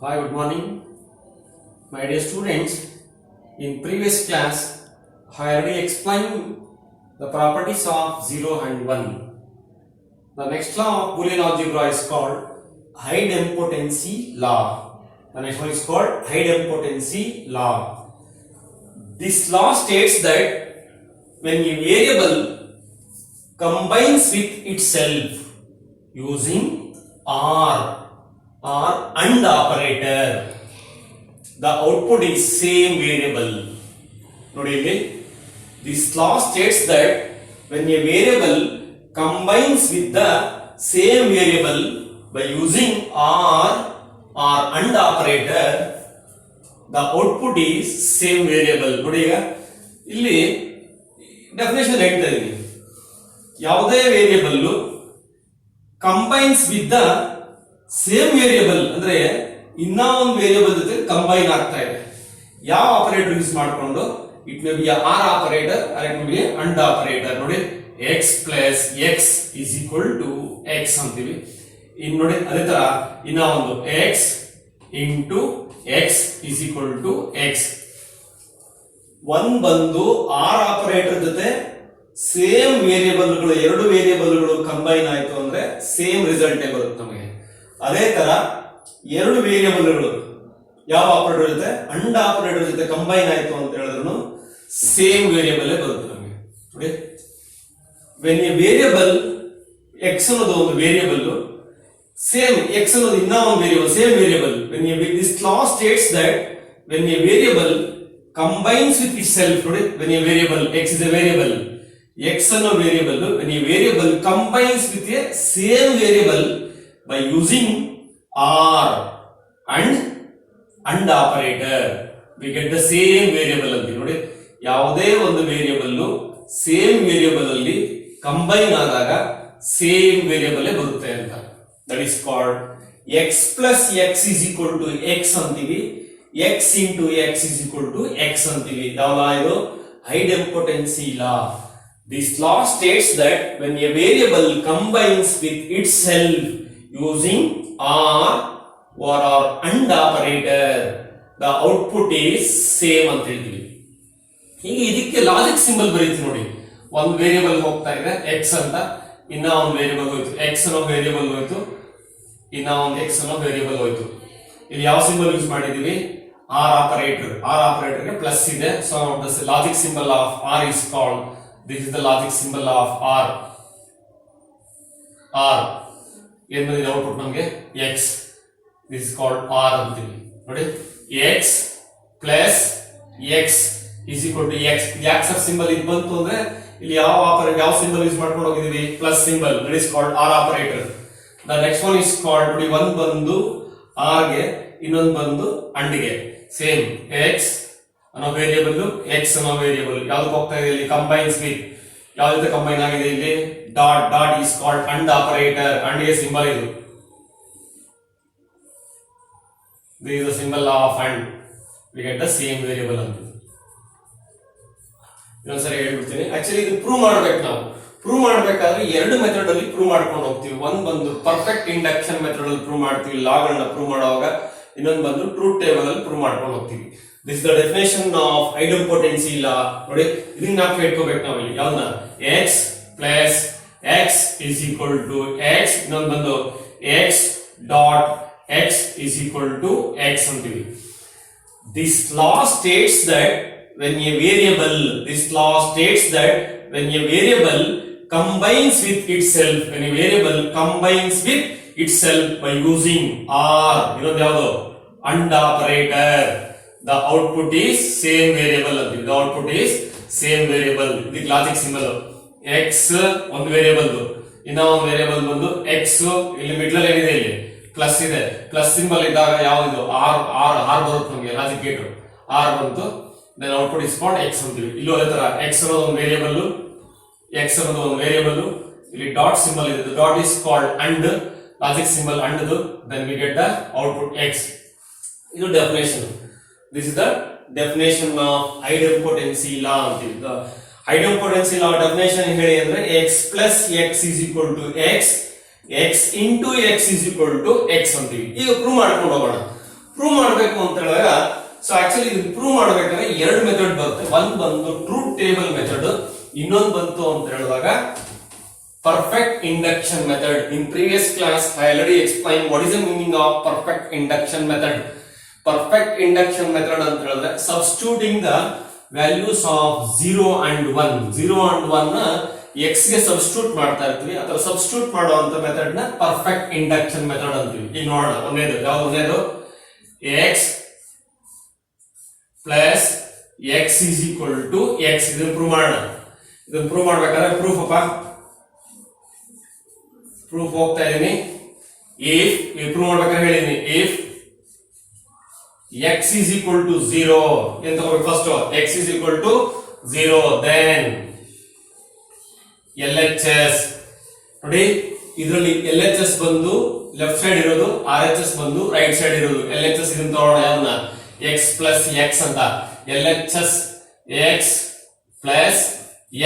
Hi, good morning, my dear students. In previous class, I already explained the properties of 0 and 1. The next law of Boolean algebra is called idempotency law. The next one is called idempotency law. This law states that when a variable combines with itself using or AND operator, the output is same variable. ನೋಡಿ ಇಲ್ಲಿ, this law states that when a variable combines with the same variable by using or AND operator, the output is same variable. ನೋಡಿ ಈಗ ಇಲ್ಲಿ definition ಹೇಳ್ತಾ ಇದೀನಿ, ಯಾವುದೇ variable combines with the same variable ಅಂದ್ರೆ ಇನ್ನ ಒಂದು ವೇರಿಯಬಲ್ ಜೊತೆ ಕಂಬೈನ್ ಆಗ್ತಾ ಇದೆ. ಯಾವ ಆಪರೇಟರ್ ಯೂಸ್ ಮಾಡಿಕೊಂಡು, it may be or operator or it may be and operator. ನೋಡಿ, X plus X is equal to x ಅಂತೀವಿ. ಇನ್ ನೋಡಿ ಅದೇ ತರ ಇನ್ನ ಒಂದು x into x is equal to x. ಒಂದ್ ಬಂದು ಆರ್ ಆಪರೇಟರ್ ಜೊತೆ ಸೇಮ್ ವೇರಿಯಬಲ್ಗಳು, ಎರಡು ವೇರಿಯಬಲ್ಗಳು ಕಂಬೈನ್ ಆಯ್ತು ಅಂದ್ರೆ ಸೇಮ್ ರಿಸಲ್ಟ್ ಬರುತ್ತೆ ನಮಗೆ. ಅದೇ ತರ ಎರಡು ವೇರಿಯಬಲ್ಗಳು ಯಾವ ಆಪರೇಟರ್ ಜೊತೆ ಅಂಡ್ ಆಪರೇಟರ್ ಜೊತೆ ಕಂಬೈನ್ ಆಯ್ತು ಅಂತ ಹೇಳಿದ್ರು ಸೇಮ್ ವೇರಿಯಬಲ್ ಬರುತ್ತೆ ನಮಗೆ. ನೋಡಿ, ವೆನ್ ಎ ವೇರಿಯಬಲ್ ಎಕ್ಸ್ ಅನ್ನೋದು ಒಂದು ವೇರಿಯಬಲ್, ಸೇಮ್ ಎಕ್ಸ್ ಅನ್ನೋದು ಇನ್ನ ಒಂದು variable, same variable. When A this law states that when A variable combines with itself, ನೋಡಿ, when a variable x is a variable, x ಅನ್ನೋ variable, when a variable combines with a same variable by using or and operator, we get the same variable ಅಂತ. ನೋಡಿ, ಯಾವುದೇ ಒಂದು variable same variable ಅಲ್ಲಿ combine ಆದಾಗ same variable ಬರುತ್ತೆ ಅಂತ. That is called x plus x is equal to x ಅಂತೀವಿ, x into x is equal to x ಅಂತೀವಿ. ಯಾವ ಲಾ ಇದು? ಐಡೆಂಪೊಟೆನ್ಸಿ ಲಾ. This law states that when a variable combines with itself using or AND operator, the output is same ಅಂತ ಹೇಳ್ತೀವಿ. ಈಗ ಇದಕ್ಕೆ logic symbol ಬರೀತೀವಿ. ನೋಡಿ, ಒಂದು ವೇರಿಯಬಲ್ ಹೋಗ್ತಾ ಇದೆ x ಅಂತ, ಇನ್ನ ಒಂದು ವೇರಿಯಬಲ್ ಹೋಯ್ತು, x ಅನ್ನೋ ವೇರಿಯಬಲ್ ಹೋಯ್ತು, ಇನ್ನ ಒಂದು x ಅನ್ನೋ ವೇರಿಯಬಲ್ ಹೋಯ್ತು. ಇಲ್ಲಿ ಯಾವ ಸಿಂಬಲ್ ಯೂಸ್ ಮಾಡಿದೀವಿ? OR operator. ಆರ್ ಆಪರೇಟರ್ ಗೆ ಪ್ಲಸ್ ಇದೆ, so the logic symbol of OR is called, this is the logic symbol of OR. OR ಏನ್ ಬಂದಿದೆ ಔಟ್ಪುಟ್ ನಮಗೆ? X. This is called OR ಅಂತೀವಿ. ನೋಡಿ, X plus X is equal to X. X symbol ಇದು ಬಂತು ಅಂದ್ರೆ ಇಲ್ಲಿ ಯಾವ ಆಪರೇಟರ್, ಯಾವ ಸಿಂಬಲ್ ಯೂಸ್ ಮಾಡ್ಕೊಂಡು ಹೋಗಿದೀವಿ? Plus symbol. That is called or operator. The next one is called, ನೋಡಿ, ಒಂದ್ ಬಂದು ಆರ್ ಗೆ, ಇನ್ನೊಂದು ಬಂದು ಅಂಡ್ ಗೆ. ಸೇಮ್ ಎಕ್ಸ್ ಅನ್ನೋ ವೇರಿಯಬಲ್, ಎಕ್ಸ್ ಅನ್ನೋ ವೇರಿಯಬಲ್ ಯಾವ್ದಕ್ಕೆ ಹೋಗ್ತಾ ಇದೆ? ಇಲ್ಲಿ ಕಂಬೈನ್ಸ್ ವಿತ್, ಯಾವ ಜೊತೆ ಕಂಬೈನ್ ಆಗಿದೆ? ಇಲ್ಲಿ dot. Dot is called and operator. And ಗೆ ಸಿಂಬಲ್ ಇದು, this is the symbol of and. We get the same variable ಅಂತ. ಇನ್ನೊಂದ್ಸರಿ ಹೇಳ್ಬಿಡ್ತೀನಿ. ಆಕ್ಚುಲಿ ಇದು ಪ್ರೂವ್ ಮಾಡ್ಬೇಕು. ನಾವು ಪ್ರೂವ್ ಮಾಡ್ಬೇಕಾದ್ರೆ ಎರಡು ಮೆಥಡ್ ಅಲ್ಲಿ ಪ್ರೂವ್ ಮಾಡ್ಕೊಂಡು ಹೋಗ್ತೀವಿ. ಒಂದ್ ಬಂದು ಪರ್ಫೆಕ್ಟ್ ಇಂಡಕ್ಷನ್ ಮೆಥಡ್ ಅಲ್ಲಿ ಪ್ರೂವ್ ಮಾಡ್ತೀವಿ, ಲಾ ಗಳನ್ನ ಪ್ರೂವ್ ಮಾಡುವಾಗ. ಇನ್ನೊಂದು ಬಂದು ಟ್ರೂತ್ ಟೇಬಲ್ ಅಲ್ಲಿ ಪ್ರೂವ್ ಮಾಡ್ಕೊಂಡು ಹೋಗ್ತೀವಿ. This the definition of idempotency law. ನೋಡಿ, ಇದನ್ನ ನಾವು ಇಟ್ಕೋಬೇಕು ನಾವು ಇಲ್ಲಿ. ಯಾವ್ದನ್ನ? X plus X is equal to x, ಇನ್ನೊಂದು ಬಂದು x dot x is equal to x ಅಂತೀವಿ. This law states that when a variable, this law states that when a variable combines with itself, when a variable combines with itself by using or, you know, AND operator, the output is same variable. The output is same variable. The logic symbol x ಒಂದು variable, ಇನ್ನ ಒಂದು variable ಬಂದು x, ಇಲ್ಲಿ middle ಏನಿದೆ? ಇಲ್ಲಿ plus ಇದೆ. Plus symbol ಇದ್ದಾಗ ಯಾವ್ದು? ಆರ್. ಆರ್ ಆರ್ ಬರುತ್ತೆ ನಮಗೆ ಲಾಜಿಕ್ ಗೇಟ್. ಆರ್ ಬಂತು, then output is called x ಅಂತೀವಿ. ಇಲ್ಲೂ ಅದೇ ತರ x ಅನ್ನೋದು ಒಂದು ವೇರಿಯಬಲ್, x ಅನ್ನೋದು ಒಂದು ವೇರಿಯಬಲ್. ಇಲ್ಲಿ ಡಾಟ್ ಸಿಂಬಲ್ ಇದೆ, dot is called and, logic symbol and, then we get the output x. ಇದು definition. This is the definition of idempotency law ಅಂತೀವಿ. ಐಡೆಂಪೊಟೆನ್ಸಿ ಲಾ ಡೆಫಿನೇಷನ್ ಹೇಳಿ ಅಂದ್ರೆ x plus x is equal to x, x into x is equal to x ಅಂತೀವಿ. ಈಗ prove ಮಾಡ್ಕೊಂಡು ಹೋಗೋಣ. Prove ಮಾಡಬೇಕು ಅಂತ ಹೇಳಿದಾಗ ಸೊ ಆಕ್ಚುಲಿ ಇದು ಪ್ರೂವ್ ಮಾಡಬೇಕಾದ್ರೆ ಎರಡು ಮೆಥಡ್ ಬರುತ್ತೆ. ಒಂದು ಬಂದು ಟ್ರೂತ್ ಟೇಬಲ್ ಮೆಥಡ್, ಇನ್ನೊಂದು ಬಂತು ಅಂತ ಹೇಳಿದಾಗ perfect induction method. In previous class I already explained what is the meaning of perfect induction method. Perfect induction method ಅಂತ ಹೇಳಿದ್ರೆ substituting the values of 0 and 1 ನ x ಗೆ ಸಬ್ಸ್ಟಿಟ್ಯೂಟ್ ಮಾಡ್ತಾ ಇರ್ತೀವಿ. ಅಥವಾ ಸಬ್ಸ್ಟಿಟ್ಯೂಟ್ ಮಾಡುವಂತ ಮೆಥಡ್ ನ ಪರ್ಫೆಕ್ಟ್ ಇಂಡಕ್ಷನ್ ಮೆಥಡ್ ಅಂತೀವಿ. ಈಗ ನೋಡೋಣ ಒಂದೇದು x plus x is equal to x. ಇದನ್ನ ಪ್ರೂವ್ ಮಾಡೋಣ. ಇದನ್ನ ಪ್ರೂವ್ ಮಾಡ್ಬೇಕಾದ್ರೆ ಪ್ರೂಫ್ ಹೋಗ್ತಾ ಇದೀನಿ. ಇಫ್ ಪ್ರೂವ್ ಮಾಡ್ಬೇಕಾದ್ರೆ ಹೇಳಿದೀನಿ if x is equal to 0 ಅಂತ ತಗೋಬೇಕು. First x is equal to 0 then LHS. ನೋಡಿ ಇದರಲ್ಲಿ LHS ಬಂದು ಲೆಫ್ಟ್ ಸೈಡ್ ಇರೋದು, RHS ಬಂದು ರೈಟ್ ಸೈಡ್ ಇರೋದು. LHS ಇದನ್ನ ತಗೊಳ್ಳೋಣ, ಯಾವನ್ನ x plus x ಅಂತ. LHS x plus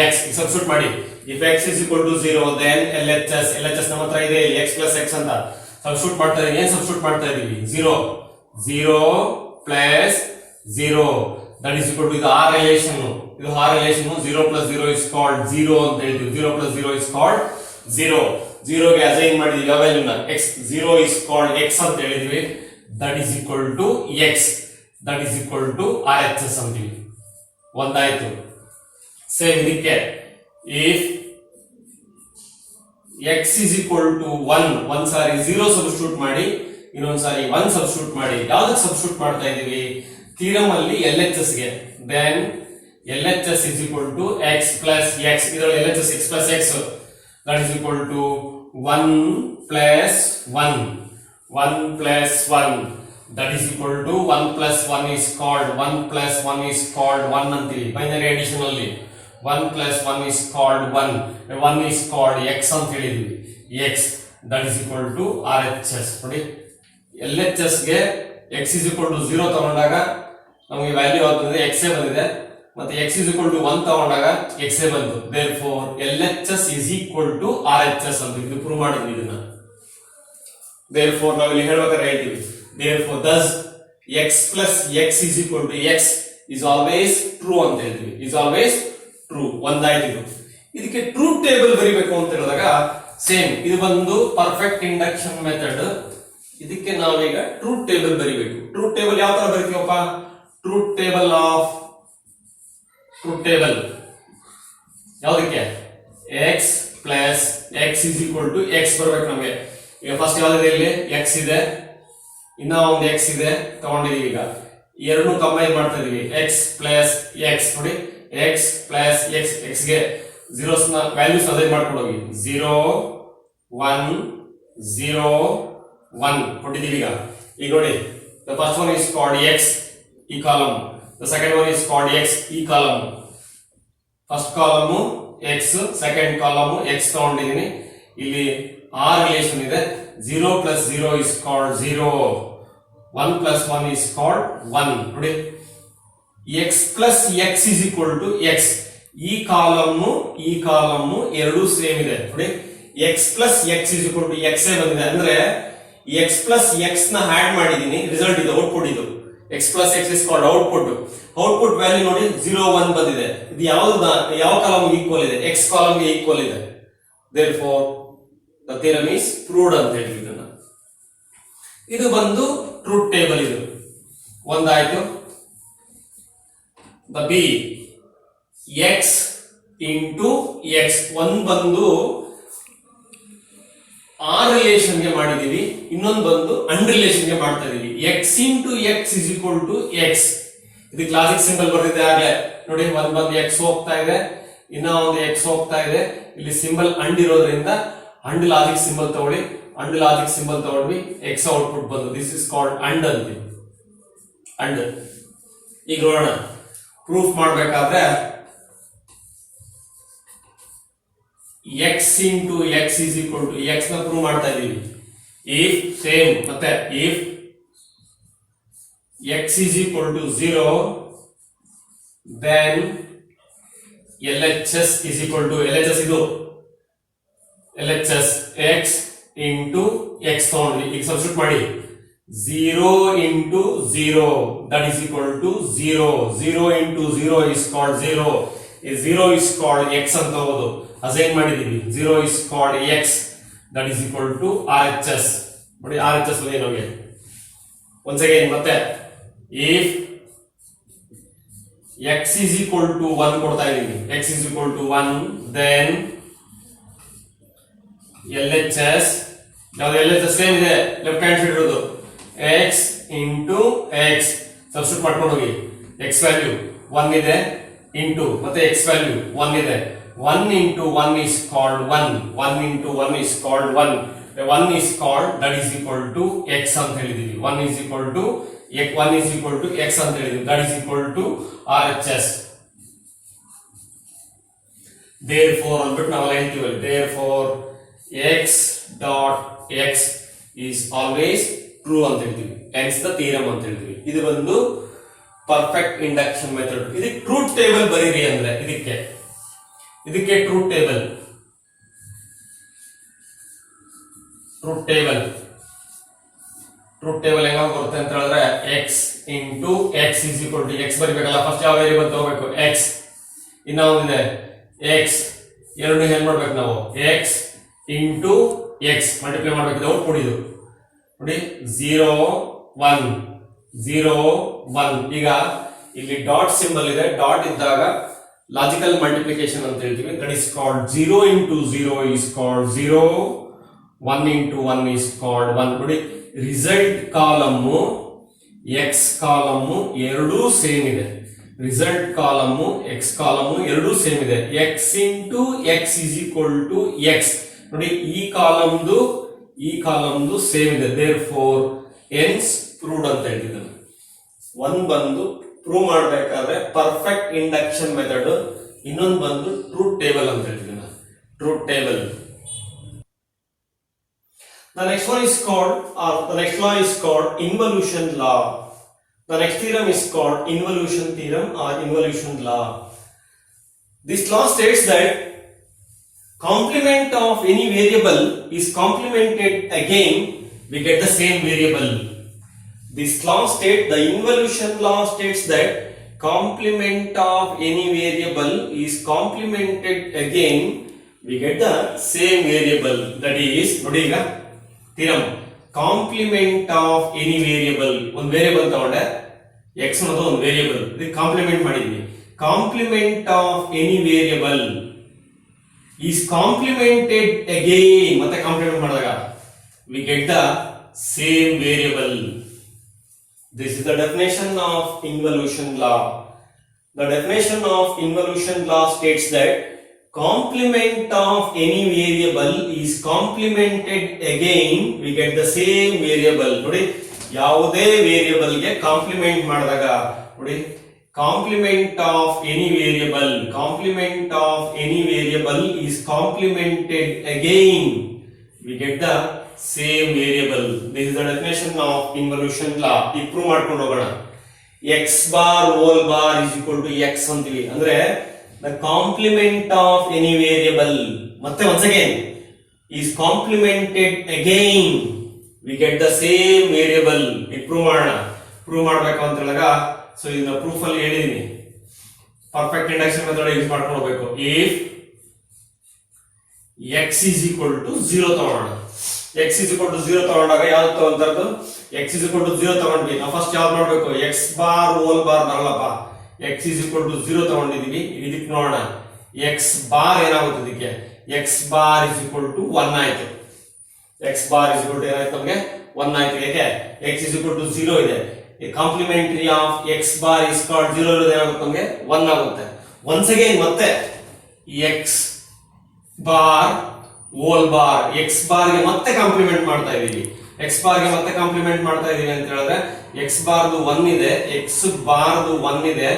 x substitute ಮಾಡಿ. if x is equal to 0 then LHS ನಮ್ಮ ಹತ್ರ ಇದೆ x plus x ಅಂತ ಸಬ್ಸ್ಟಿಟ್ಯೂಟ್ ಮಾಡ್ತಾ ಇದೀವಿ. ಏನ್ ಸಬ್ಸ್ಟಿಟ್ಯೂಟ್ ಮಾಡ್ತಾ ಇದೀವಿ? 0 plus 0 that is equal to ಇದು r relation. ಇದು r relation 0 plus 0 is called 0 ಅಂತ ಹೇಳ್ತೀವಿ. 0 plus 0 is called 0. 0 ಗೆ ಅಸೈನ್ ಮಾಡಿದೀವಿ ಯಾವ ವ್ಯಾಲ್ಯೂನ x. 0 is called x ಅಂತ ಹೇಳಿದ್ವಿ. that is equal to x, that is equal to RHS ಅಂತೀವಿ. ಒಂದಾಯ್ತು. ಸೇಮ್ ಇದಕ್ಕೆ if x is equal to 1 ಒಂದ್ ಸಾರಿ 0 ಸಬ್ಸ್ಟಿಟ್ಯೂಟ್ ಮಾಡಿ, ಇನ್ನೊಂದ್ ಸಾರಿ 1 ಸಬ್ಸ್ಟಿಟ್ಯೂಟ್ ಮಾಡಿ. ಯಾವ್ದಕ್ಕೆ ಸಬ್ಸ್ಟಿಟ್ಯೂಟ್ ಮಾಡ್ತಾ ಇದೀವಿ? ಥಿಯರಮ್ ಅಲ್ಲಿ LHS ಗೆ. then LHS is equal to x plus x. ಇದರಲ್ಲಿ LHS x plus x that is equal to 1 plus 1 that is equal to 1 plus 1 is called 1 ಅಂತೀವಿ. ಬೈನರಿ ಅಡಿಷನ್ ಅಲ್ಲಿ 1 plus 1 is called 1 is called x ಅಂತ ಹೇಳಿದ್ವಿ. x that is equal to RHS. ನೋಡಿ LHS ಗೆ x is equal to 0 ತಗೊಂಡಾಗ ನಮಗೆ value ಯಾವ್ದು x ಬಂದಿದೆ, ಮತ್ತೆ x is equal to 1 ತಗೊಂಡಾಗ x ಬಂತು. therefore LHS is equal to RHS ಅಂತ ಇದು ಪ್ರೂವ್ ಮಾಡಿದ್ವಿ. ಇದನ್ನ therefore ನಾವು ಇಲ್ಲಿ ಹೇಳಬೇಕಾದ್ರೆ ಹೇಳ್ತೀವಿ therefore thus x plus x is equal to x is always true ಅಂತ ಹೇಳ್ತೀವಿ. is always true. ಒಂದಾಯ್ತು. ಇದಕ್ಕೆ ಟ್ರೂತ್ ಟೇಬಲ್ ಬರಿಬೇಕು ಅಂತ ಹೇಳಿದಾಗ ಸೇಮ್ ಇದು ಬಂದು ಪರ್ಫೆಕ್ಟ್ ಇಂಡಕ್ಷನ್ ಮೆಥಡ್. ಇದಕ್ಕೆ ನಾವೀಗ ಟ್ರೂತ್ ಟೇಬಲ್ ಬರಿಬೇಕು. ಟ್ರೂತ್ ಟೇಬಲ್ ಯಾವ ತರ ಬರಿತೀವಪ್ಪ? ಟ್ರೂತ್ ಟೇಬಲ್ ಯಾವ್ದಕ್ಕೆ x plus x is equal to x ಬರ್ಬೇಕು ನಮಗೆ. ಈಗ ಫಸ್ಟ್ ಯಾವ್ದಿದೆ? ಇಲ್ಲಿ x ಇದೆ, ಇನ್ನ ಒಂದು x ಇದೆ ತಗೊಂಡಿದೀವಿ. ಈಗ ಎರಡನ್ನೂ ಕಂಬೈನ್ ಮಾಡ್ತಾ ಇದೀವಿ. x ಪ್ಲಸ್ x ನೋಡಿ x plus x ಗೆ zeros ನ ವ್ಯಾಲ್ಯೂಸ್ ಅಸೈನ್ ಮಾಡ್ಕೊಂಡು ಹೋಗಿ 0 1 0 1 ಕೊಟ್ಟಿದ್ದೀವಿ. ಈಗ ನೋಡಿ the first one is called x ಈ column, the second one is called x ಈ column. First column x, second column x ತಗೊಂಡಿದ್ದೀನಿ. ಇಲ್ಲಿ r ರಿಲೇಷನ್ ಇದೆ. 0 plus 0 is called 0, 1 plus 1 is called 1. ನೋಡಿ x plus x is equal to x. ಈ column ಎರಡು same ಇದೆ. ನೋಡಿ x plus x is equal to x ಬಂದಿದೆ ಅಂದ್ರೆ x plus x ನ ಆಡ್ ಮಾಡಿದೀನಿ, ರಿಸಲ್ಟ್ ಇದು, ಔಟ್ಪುಟ್ ಇದು. x plus x is called output value ನೋಡಿ 0 1 ಬಂದಿದೆ. ಇದು ಯಾವ ಕಾಲಮ್ ಈಕ್ವಲ್ ಇದೆ? x ಕಾಲಮ್ ಗೆ ಈಕ್ವಲ್ ಇದೆ. therefore the theorem is proved ಅಂತ ಹೇಳಿ ಇದನ್ನ. ಇದು ಬಂದು ಟ್ರೂತ್ ಟೇಬಲ್. ಇದು ಒಂದಾಯ್ತು. the b x into x ಒಂದು ಬಂದು r ರಿಲೇಷನ್ ಗೆ ಮಾಡಿದೀವಿ, ಇನ್ನೊಂದು ಬಂದು ಅನ್ ರಿಲೇಷನ್ ಗೆ ಮಾಡ್ತಾ ಇದೀವಿ. x into x is equal to x. ಇದು ಕ್ಲಾಸಿಕ್ ಸಿಂಬಲ್ ಬರ್ತಿದೆ ಆಗ್ಲೇ ನೋಡಿ. ಒಂದು ಬಂದು x ಹೋಗ್ತಾ ಇದೆ, ಇನ್ನ ಒಂದು x ಹೋಗ್ತಾ ಇದೆ. ಇಲ್ಲಿ ಸಿಂಬಲ್ ಅಂಡ್ ಇರೋದ್ರಿಂದ ಅಂಡ್ ಲಾಜಿಕ್ ಸಿಂಬಲ್ ತಗೊಳ್ಳಿ. ಅಂಡ್ ಲಾಜಿಕ್ ಸಿಂಬಲ್ ತಗೊಂಡ್ವಿ, x ಔಟ್ಪುಟ್ ಬಂದು ದಿಸ್ ಇಸ್ ಕಾಲ್ಡ್ ಅಂಡ್ ಅಂತೀವಿ. ಅಂಡ್ ಈಗ ನೋಡೋಣ ಪ್ರೂಫ್ ಮಾಡಬೇಕಾದ್ರೆ x into x is equal to x ನ ಪ್ರೂವ್ ಮಾಡ್ತಾ ಇದೀವಿ. if ಸೇಮ್ ಮತ್ತೆ if x is equal to 0 then LHS is equal to LHS ಇದು LHS x into x ತಗೊಂಡ್ವಿ. ಈಗ ಸಬ್ಸ್ಟಿಟ್ಯೂಟ್ ಮಾಡಿ 0 into 0 that is equal to 0. 0 into 0 is called 0. 0 is called x ಅಂತ ಹೋಗೋದು ಅಸೈನ್ ಮಾಡಿದೀವಿ. 0 is called x that is equal to RHS. ನೋಡಿ RHS ಬಂದಿದೆ ನಮಗೆ. once again ಮತ್ತೆ if x is equal to 1 ಕೊಡ್ತಾ ಇದೀವಿ, x is equal to 1 then LHS ಯಾವುದು LHS ಸೇಮ್ ಇದೆ ಲೆಫ್ಟ್ ಹ್ಯಾಂಡ್ ಸೈಡ್ ಇರೋದು x into x ಸಬ್ಸ್ಟಿಟ್ಯೂಟ್ ಮಾಡ್ಕೊಂಡು ಹೋಗಿ x ವ್ಯಾಲ್ಯೂ 1 ಇದೆ into ಮತ್ತೆ x ವ್ಯಾಲ್ಯೂ 1 ಇದೆ 1 into 1 is called 1 1 into 1 is called 1 1 is called that is equal to x ಅಂತ ಹೇಳಿದೀವಿ 1 is equal to x ಅಂತ ಹೇಳಿದೀವಿ that is equal to RHS. therefore ಅಂದ್ಬಿಟ್ಟು ನಾವು ಹೇಳ್ತೀವಿ therefore x dot x is always true ಅಂತ ಹೇಳ್ತೀವಿ hence the theorem ಅಂತ ಹೇಳ್ತೀವಿ. ಇದು ಒಂದು ಪರ್ಫೆಕ್ಟ್ ಇಂಡಕ್ಷನ್ ಮೆಥಡ್. ಇದಕ್ಕೆ ಟ್ರೂತ್ ಟೇಬಲ್ ಬರೀರಿ ಅಂದ್ರೆ ಇದಕ್ಕೆ ಟ್ರೂತ್ ಟೇಬಲ್ ಹೆಂಗ ಬರುತ್ತೆ ಅಂತ ಹೇಳಿದ್ರೆ x into x is equal to x ಬರಿಬೇಕಲ್ಲ. ಫಸ್ಟ್ ಯಾವ ವೇರಿಯಬಲ್ ತಗೋಬೇಕು x, ಇನ್ನ ಒಂದಿದೆ x, ಎರಡು ಏನ್ ಮಾಡ್ಬೇಕು ನಾವು x into x ಮಲ್ಟಿಪ್ಲೈ ಮಾಡ್ಬೇಕು. ಔಟ್ಪುಟ್ ಇದು ನೋಡಿ 0 1 0 1. ಈಗ ಇಲ್ಲಿ ಡಾಟ್ ಸಿಂಬಲ್ ಇದೆ, ಡಾಟ್ ಇದ್ದಾಗ ಲಾಜಿಕಲ್ ಮಲ್ಟಿಪ್ಲಿಕೇಶನ್ ಅಂತ ಹೇಳ್ತೀವಿ. That is called 0 into 0 is called 0 1 into 1 is called 1. ನೋಡಿ ರಿಸಲ್ಟ್ ಕಾಲಮ್ x ಕಾಲಮ್ ಎರಡೂ ಸೇಮ್ ಇದೆ. ರಿಸಲ್ಟ್ ಕಾಲಮ್ x ಕಾಲಮ್ ಎರಡೂ ಸೇಮ್ ಇದೆ. x into x is equal to x. ನೋಡಿ ಈ ಕಾಲಮ್ದು ಸೇಮ್ ಇದೆ. therefore hence proved ಅಂತ ಹೇಳ್ತಿದ್ದಾನೆ. ಒಂದ್ ಬಂದು ಪ್ರೂವ್ ಮಾಡಬೇಕಾದ್ರೆ ಪರ್ಫೆಕ್ಟ್ ಇಂಡಕ್ಷನ್ ಮೆಥಡ್, ಇನ್ನೊಂದು ಬಂದು ಟ್ರೂತ್ ಟೇಬಲ್ ಅಂತ ಹೇಳ್ತಿದ್ದಾನೆ. Truth table. The next law is called involution law. The next theorem is called involution theorem or involution law. This law states that complement of any variable is complemented again, we get the same variable. This law states, the involution law states that complement of any variable is complemented again, we get the same variable. That is, ನೋಡಿ ಈಗ theorem, complement of any variable, ಒಂದು variable ತಗೊಂಡೆ x ಅನ್ನೋದು ಒಂದು variable, ಇದಕ್ಕೆ compliment ಮಾಡಿದ್ವಿ. complement of any variable is complemented again, ಮತ್ತೆ compliment ಮಾಡಿದಾಗ we get the same variable. This is the definition of involution law. The definition of involution law states that complement of any variable is complemented again, we get the same variable. ನೋಡಿ ಯಾವುದೇ variable ಗೆ compliment ಮಾಡಿದಾಗ ನೋಡಿ complement of any variable is complemented again, we get the same variable. This is the definition of involution law. ಈ prove ಮಾಡ್ಕೊಂಡು ಹೋಗೋಣ. x bar whole bar is equal to x ಅಂತೀವಿ ಅಂದ್ರೆ the complement of any variable ಮತ್ತೆ once again is complemented again, we get the same variable. ಈ prove ಮಾಡೋಣ. Prove ಮಾಡಬೇಕು ಅಂತ ಹೇಳಿದಾಗ ಸೊ ಇದನ್ನ ಪ್ರೂಫ್ ಅಲ್ಲಿ ಹೇಳಿದೀನಿ, ಪರ್ಫೆಕ್ಟ್ ಇಂಡಕ್ಷನ್ ಮೆಥಡ್ ಯೂಸ್ ಮಾಡ್ಕೊಂಡು ಹೋಗಬೇಕು. if x is equal to 0 ತಗೋಣ. x is equal to 0 ತಗೊಂಡಾಗ ಯಾವ್ದು ತಗೊಂತಾರದು x is equal to 0 ತಗೊಂಡ್ವಿ. ನಾವು ಫಸ್ಟ್ ಯಾವ್ದು ಮಾಡ್ಬೇಕು x bar whole bar ಬರಲ್ಲಪ್ಪ. x is equal to 0 ತಗೊಂಡಿದೀವಿ. ಇದಕ್ಕೆ ನೋಡೋಣ x bar ಏನಾಗುತ್ತೆ, ಇದಕ್ಕೆ x bar is equal to 1 ಆಯ್ತು. x bar is equal to ಏನಾಯ್ತು ನಮಗೆ 1 ಆಯ್ತು. ಯಾಕೆ x is equal to 0 ಇದೆ. Complementary of x bar is called 0 ಇರೋದು ಏನಾಗುತ್ತೆ ನಮಗೆ 1 ಆಗುತ್ತೆ. ಒನ್ಸ್ ಅಗೇನ್ ಮತ್ತೆ x bar whole bar x bar ಗೆ ಮತ್ತೆ ಕಾಂಪ್ಲಿಮೆಂಟ್ ಮಾಡ್ತಾ ಇದೀವಿ. x bar ಗೆ ಮತ್ತೆ ಕಾಂಪ್ಲಿಮೆಂಟ್ ಮಾಡ್ತಾ ಇದೀವಿ ಅಂತ ಹೇಳಿದ್ರೆ x bar ದು 1 ಇದೆ, x bar ದು 1 ಇದೆ,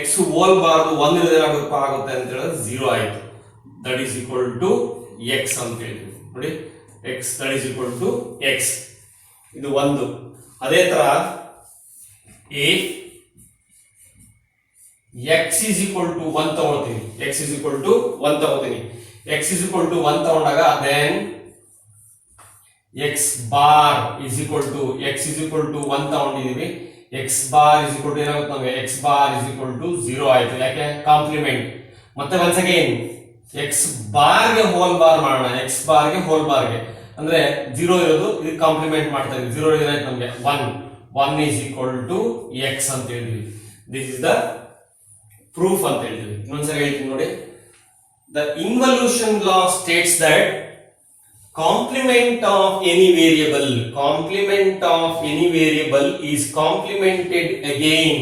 x whole bar ದು 1 ಇರೋದು ಏನಾಗುತ್ತೆ ಅಂತ ಹೇಳಿದ್ರೆ 0 ಆಯ್ತು. That is equal to x ಅಂತ ಹೇಳಿದ್ವಿ ನೋಡಿ. x that is equal to x. ಇದು ಒಂದು. ಅದೇ ತರ if x is equal to 1 ತಗೊಳ್ತೀನಿ, x is equal to 1 ತಗೋತೀನಿ. x is equal to 1 ತಗೊಂಡಾಗ then x bar is equal to x is equal to 1 ತಗೊಂಡಿದೀವಿ. X bar is equal to ಏನಾಗುತ್ತೆ ನಮಗೆ x bar is equal to 0 ಆಯ್ತು. ಯಾಕೆ complement. ಮತ್ತೆ once again x bar ಗೆ whole bar ಮಾಡೋಣ. X bar ಗೆ ಹೋಲ್ ಬಾರ್ ಗೆ ಅಂದ್ರೆ 0 ಇರೋದು ಇದಕ್ಕೆ ಕಾಂಪ್ಲಿಮೆಂಟ್ ಮಾಡ್ತಾ ಇದೀವಿ. 0 ಏನಾಯ್ತು ನಮಗೆ 1 is equal to x ಅಂತ ಹೇಳಿದ್ವಿ. ದಿಸ್ ಇಸ್ ದ ಪ್ರೂಫ್ ಅಂತ ಹೇಳಿದ್ವಿ. ಇನ್ನೊಂದ್ಸರಿ ಹೇಳ್ತೀನಿ ನೋಡಿ. The involution law states that complement of any variable is complemented again.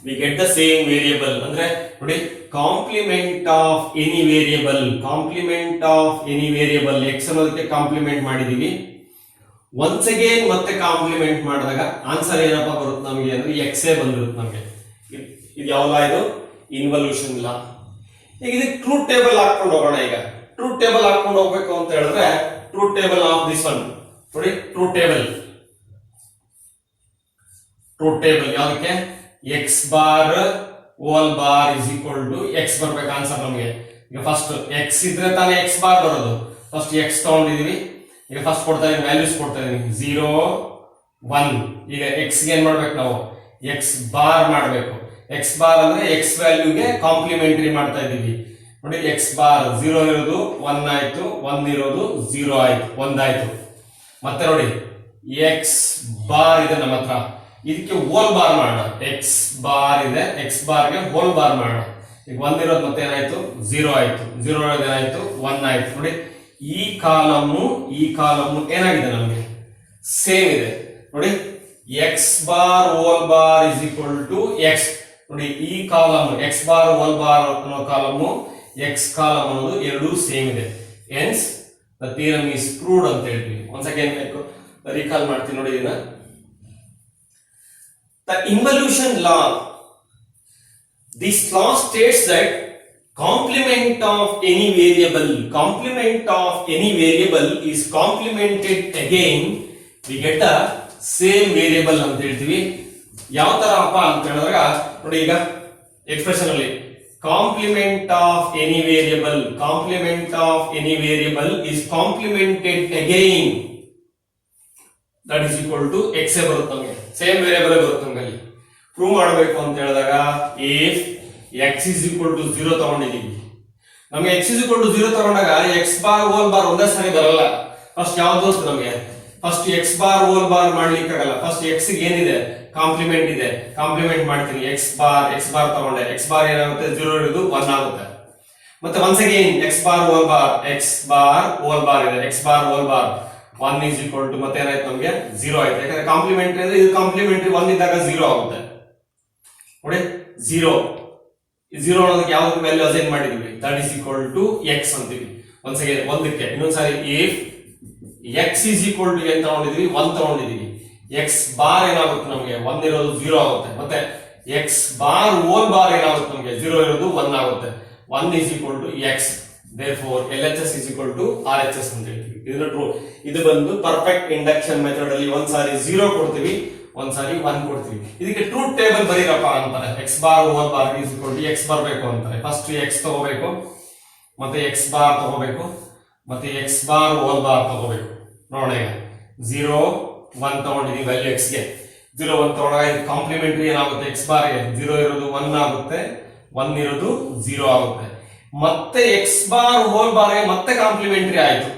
We get the same variable. ಅಂದ್ರೆ ನೋಡಿ complement of any variable x ಅನ್ನೋದಕ್ಕೆ ಕಾಂಪ್ಲಿಮೆಂಟ್ ಮಾಡಿದೀವಿ. ಒನ್ಸ್ ಅಗೇನ್ ಮತ್ತೆ ಕಾಂಪ್ಲಿಮೆಂಟ್ ಮಾಡಿದಾಗ ಆನ್ಸರ್ ಏನಪ್ಪ ಬರುತ್ತೆ ನಮಗೆ ಅಂದ್ರೆ ಎಕ್ಸ್ ಎ ಬಂದಿರುತ್ತೆ ನಮಗೆ. ಇದು ಯಾವ ಲಾ? ಇದು ಇನ್ವಲ್ಯೂಷನ್ ಲಾ. ಈಗ ಇದಕ್ಕೆ ಟ್ರೂತ್ ಟೇಬಲ್ ಹಾಕೊಂಡು ಹೋಗೋಣ. ಈಗ ಟ್ರೂತ್ ಟೇಬಲ್ ಹಾಕೊಂಡು ಹೋಗ್ಬೇಕು ಅಂತ ಹೇಳಿದ್ರೆ truth table of this one ನೋಡಿ. ಟ್ರೂತ್ ಟೇಬಲ್ ಯಾವ್ದಕ್ಕೆ? X bar whole bar is equal to x ಬರ್ಬೇಕು ಆನ್ಸರ್ ನಮಗೆ. ಈಗ ಫಸ್ಟ್ ಎಕ್ಸ್ ಇದ್ರೆ ತಾನೇ ಎಕ್ಸ್ ಬಾರ್ ಬರೋದು. ಫಸ್ಟ್ ಎಕ್ಸ್ ತಗೊಂಡಿದೀವಿ. ಈಗ ಫಸ್ಟ್ ಕೊಡ್ತಾ ಇದೀನಿ, ವ್ಯಾಲ್ಯೂಸ್ ಕೊಡ್ತಾ ಇದೀನಿ 0 1. ಈಗ ಎಕ್ಸ್ ಗೆ ಏನ್ ಮಾಡ್ಬೇಕು ನಾವು? ಎಕ್ಸ್ ಬಾರ್ ಮಾಡ್ಬೇಕು. ಎಕ್ಸ್ ಬಾರ್ ಅಂದ್ರೆ ಎಕ್ಸ್ ವ್ಯಾಲ್ಯೂಗೆ ಕಾಂಪ್ಲಿಮೆಂಟರಿ ಮಾಡ್ತಾ ಇದೀವಿ ನೋಡಿ. ಎಕ್ಸ್ ಬಾರ್ 0 ಇರೋದು 1 ಆಯ್ತು, 1 ಇರೋದು 0 ಆಯ್ತು, 1 ಆಯ್ತು. ಮತ್ತೆ ನೋಡಿ ಎಕ್ಸ್ ಬಾರ್ ಇದೆ ನಮ್ಮ ಹತ್ರ, ಇದಕ್ಕೆ ಹೋಲ್ ಬಾರ್ ಮಾಡೋಣ. ಎಕ್ಸ್ ಬಾರ್ ಇದೆ, ಎಕ್ಸ್ ಬಾರ್ ಗೆ ಹೋಲ್ ಬಾರ್ ಮಾಡೋಣ. ಈಗ 1 ಇರೋದು ಮತ್ತೆ ಏನಾಯ್ತು? 0 ಆಯ್ತು, 0 ಇರೋದು ಏನಾಯ್ತು? 1 ಆಯ್ತು. ನೋಡಿ ಈ ಕಾಲಮ್ಮು ಏನಾಗಿದೆ ನಮಗೆ? ಸೇಮ್ ಇದೆ ನೋಡಿ. X bar whole bar is equal to x. ನೋಡಿ ಈ column x bar whole bar ಅನ್ನೋ ಕಾಲಮ್ಮು ಎಕ್ಸ್ ಕಾಲಮ್ ಅನ್ನೋದು ಎರಡೂ ಸೇಮ್ ಇದೆ. Hence the theorem is proved ಅಂತ ಹೇಳ್ತೀವಿ. ಒಂದ್ ಸೆಕೆಂಡ್ ರೀಕಾಲ್ ಮಾಡ್ತೀನಿ ನೋಡಿ ಇದನ್ನ. The involution law, this law states that complement of any variable is complemented again. We get the same variable ಅಂತ ಹೇಳ್ತೀವಿ. ಯಾವ ತರಪ್ಪ ಅಂತ ಹೇಳಿದಾಗ ನೋಡಿ, ಈಗ ಎಕ್ಸ್ಪ್ರೆಷನ್ ಅಲ್ಲಿ complement of any variable is complemented again, that is equal to x ಬರುತ್ತೆ ನಮಗೆ. ಸೇಮ್ ವೇರಿಯಬಲ್ ಬರುತ್ತೆ ನಮಗೆ. ಅಲ್ಲಿ ಪ್ರೂವ್ ಮಾಡಬೇಕು ಅಂತ ಹೇಳಿದಾಗ if x is equal to 0 ತಗೊಂಡಿದ್ದೀವಿ. ನಮಗೆ x is equal to 0 ತಗೊಂಡಾಗ x ಬಾರ್ ಹೋಲ್ ಬಾರ್ ಒಂದೇ ಸಾರಿ ಬರಲ್ಲ. ಫಸ್ಟ್ ಯಾವ್ದು ನಮಗೆ? First x bar whole bar ಮಾಡ್ಲಿಕ್ಕೆ ಆಗಲ್ಲ. ಫಸ್ಟ್ x ಗೆ ಏನಿದೆ? ಕಾಂಪ್ಲಿಮೆಂಟ್ ಇದೆ. ಕಾಂಪ್ಲಿಮೆಂಟ್ ಮಾಡ್ತೀನಿ. x ಬಾರ್ ತಗೊಂಡೆ. x ಬಾರ್ ಏನಾಗುತ್ತೆ? 0 ಇರೋದು 1 ಆಗುತ್ತೆ. ಮತ್ತೆ once again x bar whole bar ಇದೆ. x bar whole bar 1 is equal to ಮತ್ತೆ ಏನಾಯ್ತು ನಮಗೆ? 0 ಆಯ್ತು. ಯಾಕಂದ್ರೆ ಕಾಂಪ್ಲಿಮೆಂಟರಿ ಅಂದ್ರೆ ಇದು ಕಾಂಪ್ಲಿಮೆಂಟರಿ 1 ಇದ್ದಾಗ 0 ಆಗುತ್ತೆ ನೋಡಿ. 0 ಅನ್ನೋದಕ್ಕೆ ಯಾವ್ದು ವ್ಯಾಲ್ಯೂ ಅಸೈನ್ ಮಾಡಿದೀವಿ? That is equal to x ಅಂತೀವಿ. ಒನ್ಸ್ ಅಗೇನ್ ಒಂದಕ್ಕೆ ಇನ್ನೊಂದ್ಸಾರಿ if x is equal to ಏನ್ ತಗೊಂಡಿದೀವಿ? 1 ತಗೊಂಡಿದೀವಿ. x ಬಾರ್ ಏನಾಗುತ್ತೆ ನಮಗೆ? 1 ಇರೋದು 0 ಆಗುತ್ತೆ. ಮತ್ತೆ x ಬಾರ್ ಹೋಲ್ ಬಾರ್ ಏನಾಗುತ್ತೆ ನಮಗೆ? 0 ಇರೋದು 1 ಆಗುತ್ತೆ. 1 is equal to x. therefore LHS is equal to RHS ಅಂತ ಹೇಳ್ತೀವಿ. ಇದನ್ನ ಟ್ರೂ. ಇದು ಬಂದು ಪರ್ಫೆಕ್ಟ್ ಇಂಡಕ್ಷನ್ ಮೆಥಡ್ ಅಲ್ಲಿ ಒಂದ್ಸಾರಿ 0 ಕೊಡ್ತೀವಿ, ಒಂದ್ಸಾರಿ 1 ಕೊಡ್ತೀವಿ. ಇದಕ್ಕೆ ಟ್ರೂತ್ ಟೇಬಲ್ ಬರೀರಪ್ಪ ಅಂತಾರೆ. x bar whole bar is equal to x ಬರಬೇಕು ಅಂತಾರೆ. ಫಸ್ಟ್ x ತಗೋಬೇಕು, ಮತ್ತೆ x ಬಾರ್ ತಗೋಬೇಕು, ಮತ್ತೆ x ಬಾರ್ ಹೋಲ್ ಬಾರ್ ತಗೋಬೇಕು. ನೋಡೋಣ ಈಗ 0 1 ತಗೊಂಡಿದೀವಿ ವ್ಯಾಲ್ಯೂ x ಗೆ. 0 1 ತಗೊಂಡಾಗ ಇದು ಕಾಂಪ್ಲಿಮೆಂಟರಿ ಏನಾಗುತ್ತೆ? x ಬಾರ್ ಗೆ 0 ಇರೋದು 1 ಆಗುತ್ತೆ, 1 ಇರೋದು 0 ಆಗುತ್ತೆ. ಮತ್ತೆ x ಬಾರ್ ಹೋಲ್ ಬಾರ್ ಗೆ ಮತ್ತೆ ಕಾಂಪ್ಲಿಮೆಂಟರಿ ಆಯ್ತು.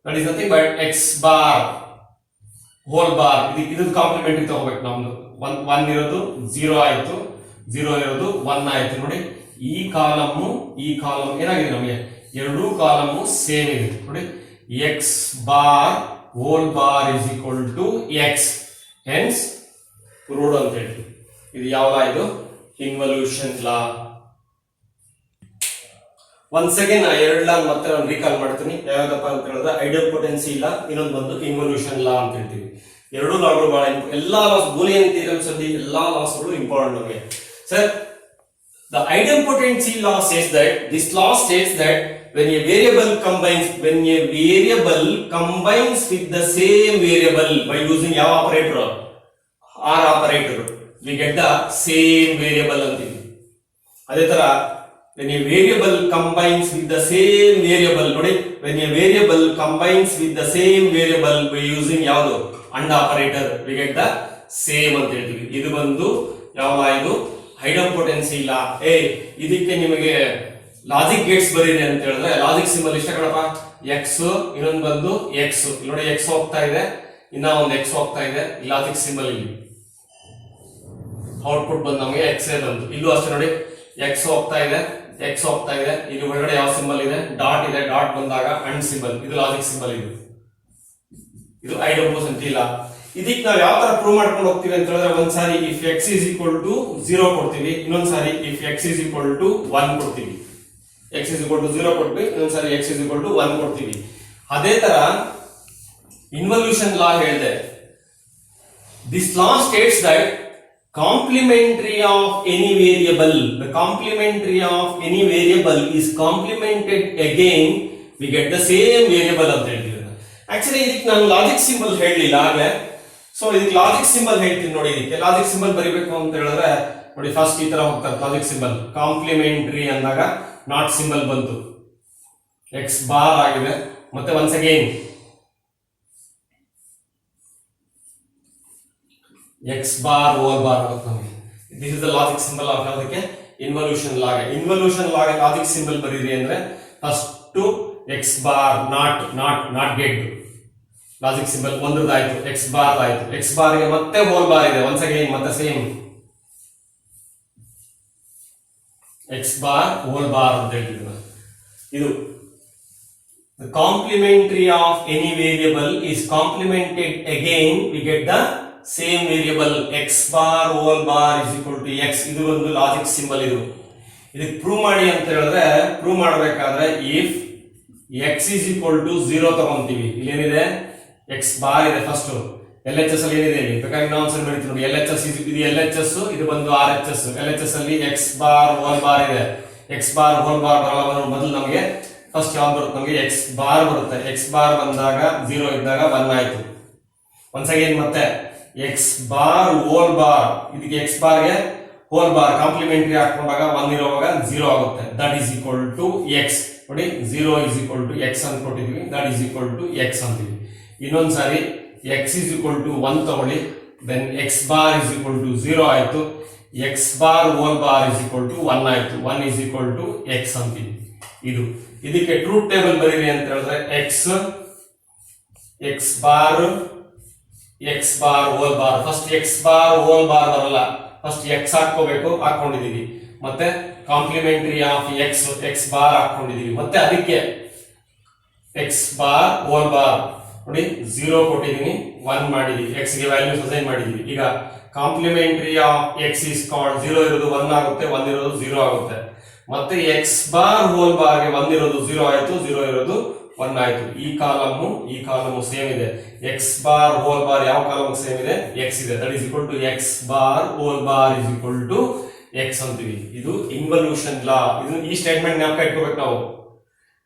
That is nothing but x bar whole bar ಇದು ಕಾಂಪ್ಲಿಮೆಂಟರಿ ತಗೋಬೇಕು. ನಮ್ದು 1 ಇರೋದು 0 ಆಯ್ತು, 0 ಇರೋದು 1 ಆಯ್ತು. ನೋಡಿ ಈ ಕಾಲಮ್ ಏನಾಗಿದೆ ನಮಗೆ? ಎರಡೂ ಕಾಲಮ್ ಸೇಮ್ ಇದೆ ನೋಡಿ. x bar whole bar is equal to x. Hence proved ಅಂತ ಹೇಳ್ತೀವಿ. ಇದು ಯಾವ ಲಾ? ಇದು ಇನ್ವಲ್ಯೂಷನ್ ಲಾ. ಒನ್ಸ್ ಅಗೇನ್ ಎರಡು ಲಾ ಮತ್ತೆ ನಾನು ರೀಕಾಲ್ ಮಾಡ್ತೀನಿ. ಯಾವ್ದಪ್ಪ ಅಂತ ಹೇಳಿದ್ರೆ ಐಡಿಯಲ್ ಪೊಟೆನ್ಸಿ ಲಾ, ಇನ್ನೊಂದು ಬಂದು ಇನ್ವಲ್ಯೂಷನ್ ಲಾ ಅಂತ ಹೇಳ್ತೀವಿ. ಎರಡೂ ಲಾಗಳು ಬಹಳ ಎಲ್ಲಾ ಲಾಸ್ ಬೂಲಿಯನ್ ಥಿಯರಮ್ಸ್ ಅಲ್ಲಿ ಎಲ್ಲಾ ಲಾಸ್ಗಳು ಇಂಪಾರ್ಟೆಂಟ್ ನಮಗೆ. Sir, the idempotency law says that this law states that when a variable combines with the same variable by using ಯಾವ operator? R operator, we get the same variable ಅಂತೀವಿ. ಅದೇ ತರ when a variable combines with the same variable, ನೋಡಿ when a variable combines with the same variable by using ಯಾವುದು AND operator we get the same ಅಂತ ಹೇಳ್ತೀವಿ. ಇದು ಬಂದು ಯಾವ ಇದು ಐಡೆಂಪೊಟೆನ್ಸಿ ಲಾ. ಇದಕ್ಕೆ ನಿಮಗೆ ಲಾಜಿಕ್ ಗೇಟ್ಸ್ ಬರೀರಿ ಅಂತ ಹೇಳಿದ್ರೆ ಲಾಜಿಕ್ ಸಿಂಬಲ್ ಇಷ್ಟ ಕಣಪ್ಪ, ಎಕ್ಸ್ ಇನ್ನೊಂದು ಬಂದು ಎಕ್ಸ್, ನೋಡಿ ಎಕ್ಸ್ ಹೋಗ್ತಾ ಇದೆ, ಇನ್ನ ಒಂದು ಎಕ್ಸ್ ಹೋಗ್ತಾ ಇದೆ, ಲಾಜಿಕ್ ಸಿಂಬಲ್ ಇಲ್ಲಿ ಔಟ್ಪುಟ್ ಬಂದು ನಮಗೆ ಎಕ್ಸ್ ಬಂತು. ಇಲ್ಲೂ ಅಷ್ಟೇ ನೋಡಿ ಎಕ್ಸ್ ಹೋಗ್ತಾ ಇದೆ, ಎಕ್ಸ್ ಹೋಗ್ತಾ ಇದೆ, ಇಲ್ಲಿ ಹೊರಗಡೆ ಯಾವ ಸಿಂಬಲ್ ಇದೆ, ಡಾಟ್ ಇದೆ, ಡಾಟ್ ಬಂದಾಗ ಅಂಡ್ ಸಿಂಬಲ್, ಇದು ಲಾಜಿಕ್ ಸಿಂಬಲ್, ಇದು ಐಡೆಂಪೊಟೆನ್ಸಿ ಲಾ. ಇದಕ್ಕೆ ನಾವು ಯಾವ ತರ ಪ್ರೂವ್ ಮಾಡ್ಕೊಂಡು ಹೋಗ್ತೀವಿ ಅಂತ ಹೇಳಿದ್ರೆ ಒಂದ್ಸಾರಿ if x is equal to 0 ಕೊಡ್ತೀವಿ, ಇನ್ನೊಂದ್ಸಾರಿ if x is equal to 1 ಕೊಡ್ತೀವಿ. ಎಕ್ಸ್ ಇಸ್ ಈಕ್ವಲ್ ಟು 0 ಕೊಟ್ವಿ, ಇನ್ನೊಂದ್ಸಾರಿ ಎಕ್ಸ್ ಇಸ್ ಈಕ್ವಲ್ ಟು 1 ಕೊಡ್ತೀವಿ. ಅದೇ ತರ ಇನ್ವಲ್ಯೂಷನ್ ಲಾ ಹೇಳಿದೆ. This law states that complementary of any variable, the complementary of any variable is complemented again we get the same variable ಅಂತ ಹೇಳ್ತೀವಿ. Actually ಇದಕ್ಕೆ ನಾನು ಲಾಜಿಕ್ ಸಿಂಬಲ್ ಹೇಳಲಿಲ್ಲ ಆಗಲೇ, ಸೊ ಇದಕ್ಕೆ ಲಾಜಿಕ್ ಸಿಂಬಲ್ ಹೇಳ್ತೀನಿ ನೋಡಿ. ಇದಕ್ಕೆ ಲಾಜಿಕ್ ಸಿಂಬಲ್ ಬರಿಬೇಕು ಅಂತ ಹೇಳಿದ್ರೆ ನೋಡಿ ಫಸ್ಟ್ ಈ ತರ ಹೋಗ್ತಾರೆ ಲಾಜಿಕ್ ಸಿಂಬಲ್. ಕಾಂಪ್ಲಿಮೆಂಟರಿ ಅಂದಾಗ ನಾಟ್ ಸಿಂಬಲ್ ಬಂತು, ಎಕ್ಸ್ ಬಾರ್ ಆಗಿದೆ, ಮತ್ತೆ once again x bar whole bar ಆಗುತ್ತೆ ನಮಗೆ. This is the logic symbol of ಯಾವುದಕ್ಕೆ ಇನ್ವಲ್ಯೂಷನ್ ಲಾಗೆ. ಇನ್ವಲ್ಯೂಷನ್ ಲಾಗೆ ಲಾಜಿಕ್ ಸಿಂಬಲ್ ಬರೀರಿ ಅಂದ್ರೆ first x bar not get logic symbol ಒಂದ್ರದಾಯ್ತು, ಎಕ್ಸ್ ಬಾರ್ ಆಯ್ತು, ಎಕ್ಸ್ ಬಾರ್ ಗೆ ಮತ್ತೆ ಹೋಲ್ ಬಾರ್ ಇದೆ, ಒನ್ಸ್ ಅಗೇನ್ ಮತ್ತೆ same x bar whole bar ಅಂತ ಹೇಳ್ತಿದ್ವಿ ನಾವು. ಇದು the complementary of any variable is complemented again we get the same variable x bar whole bar is equal to x. ಇದು ಒಂದು ಲಾಜಿಕ್ ಸಿಂಬಲ್. ಇದಕ್ಕೆ prove ಮಾಡಿ ಅಂತ ಹೇಳಿದ್ರೆ ಪ್ರೂವ್ ಮಾಡಬೇಕಾದ್ರೆ if x is equal to 0 ತಗೊಂತೀವಿ. ಇಲ್ಲಿ ಏನಿದೆ x ಬಾರ್ ಇದೆ, ಫಸ್ಟ್ LHS ಅಲ್ಲಿ ಏನಿದೆ ಬೇಕಾಗಿ ನಾವು ಆನ್ಸರ್ ಮಾಡ್ತೀವಿ ನೋಡಿ. LHS ಇದು LHS, ಇದು ಬಂದು RHS. LHS ಅಲ್ಲಿ x ಬಾರ್ ಹೋಲ್ ಬಾರ್ ಇದೆ, x ಬಾರ್ ಹೋಲ್ ಬಾರ್ ಬರಲ್ಲ. ಮೊದಲು ನಮಗೆ ಫಸ್ಟ್ ಯಾವ್ದು ಬರುತ್ತೆ, ನಮಗೆ ಎಕ್ಸ್ ಬಾರ್ ಬರುತ್ತೆ. ಎಕ್ಸ್ ಬಾರ್ ಬಂದಾಗ 0 ಇದ್ದಾಗ 1 ಆಯ್ತು. ಒನ್ಸ್ ಅಗೇನ್ ಮತ್ತೆ ಎಕ್ಸ್ ಬಾರ್ ಹೋಲ್ ಬಾರ್, ಇದಕ್ಕೆ ಎಕ್ಸ್ ಬಾರ್ ಗೆ ಹೋಲ್ ಬಾರ್ ಕಾಂಪ್ಲಿಮೆಂಟರಿ ಹಾಕೊಂಡಾಗ 1 ಇರುವಾಗ 0 ಆಗುತ್ತೆ. That is equal to x. ನೋಡಿ 0 is equal to x ಅಂತ ಕೊಟ್ಟಿದ್ವಿ, that is equal to x ಅಂತೀವಿ. ಇನ್ನೊಂದ್ಸಾರಿ x is equal to 1 ತಗೊಳ್ಳಿ, then x bar is equal to 0 ಆಯ್ತು, x bar whole bar is equal to 1 ಆಯ್ತು, 1 is equal to x ಅಂತೀವಿ. ಇದಕ್ಕೆ ಟ್ರೂತ್ ಟೇಬಲ್ ಬರೀರಿ ಅಂತ ಹೇಳಿದ್ರೆ X bar whole bar, first x bar whole bar ಬರಲ್ಲ, first X ಹಾಕೋಬೇಕು, ಹಾಕೊಂಡಿದೀವಿ. ಮತ್ತೆ ಕಾಂಪ್ಲಿಮೆಂಟರಿ ಆಫ್ ಎಕ್ಸ್ ಬಾರ್ ಹಾಕೊಂಡಿದೀವಿ. ಮತ್ತೆ ಅದಕ್ಕೆ ಎಕ್ಸ್ ಬಾರ್ ಹೋಲ್ ಬಾರ್ ನೋಡಿ 0 ಕೊಟ್ಟಿದೀನಿ, 1 ಮಾಡಿದೀವಿ, ಎಕ್ಸ್ ಗೆ ವ್ಯಾಲ್ಯೂಸ್ ಅಸೈನ್ ಮಾಡಿದೀವಿ. ಈಗ complementary of X is called 0 ಇರೋದು 1 ಆಗುತ್ತೆ, 1 ಇರೋದು 0 ಆಗುತ್ತೆ. ಮತ್ತೆ ಎಕ್ಸ್ ಬಾರ್ ಹೋಲ್ ಬಾರ್ ಗೆ 1 ಇರೋದು 0 ಆಯ್ತು, 0 ಇರೋದು 1 ಆಯ್ತು. ಈ ಕಾಲಮ್ ಸೇಮ್ ಇದೆ. ಎಕ್ಸ್ ಬಾರ್ ಹೋಲ್ ಬಾರ್ ಯಾವ ಕಾಲಮ್ ಸೇಮ್ ಇದೆ, ಎಕ್ಸ್ ಇದೆ. That is equal to x bar whole bar is equal to x ಅಂತೀವಿ. ಇದು ಇನ್ವಲ್ಯೂಷನ್ ಲಾ. ಇದು ಈ ಸ್ಟೇಟ್ಮೆಂಟ್ ಜ್ಞಾಪಕ ಇಟ್ಕೋಬೇಕು ನಾವು.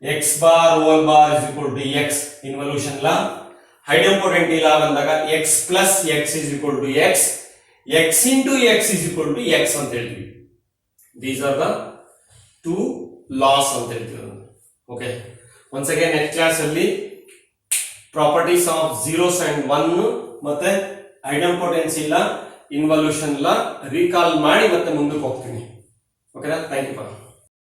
X bar whole bar is equal to x involution law. Idempotency law ಬಂದಾಗ x plus X is equal to X, x into x is equal to x ಅಂತ ಹೇಳ್ತೀವಿ. ದೀಸ್ ಆರ್ ದ 2 ಲಾಸ್ ಅಂತ ಹೇಳ್ತೀವಿ. Okay, once again next class ಅಲ್ಲಿ properties of zeros and 1 ಮತ್ತೆ ಐಡೆಂಪೊಟೆನ್ಸಿ ಲಾ, ಇನ್ವಲ್ಯೂಷನ್ ಲಾ recall ಮಾಡಿ ಮತ್ತೆ ಮುಂದಕ್ಕೆ ಹೋಗ್ತೀನಿ. ಓಕೆನಾ? Thank you.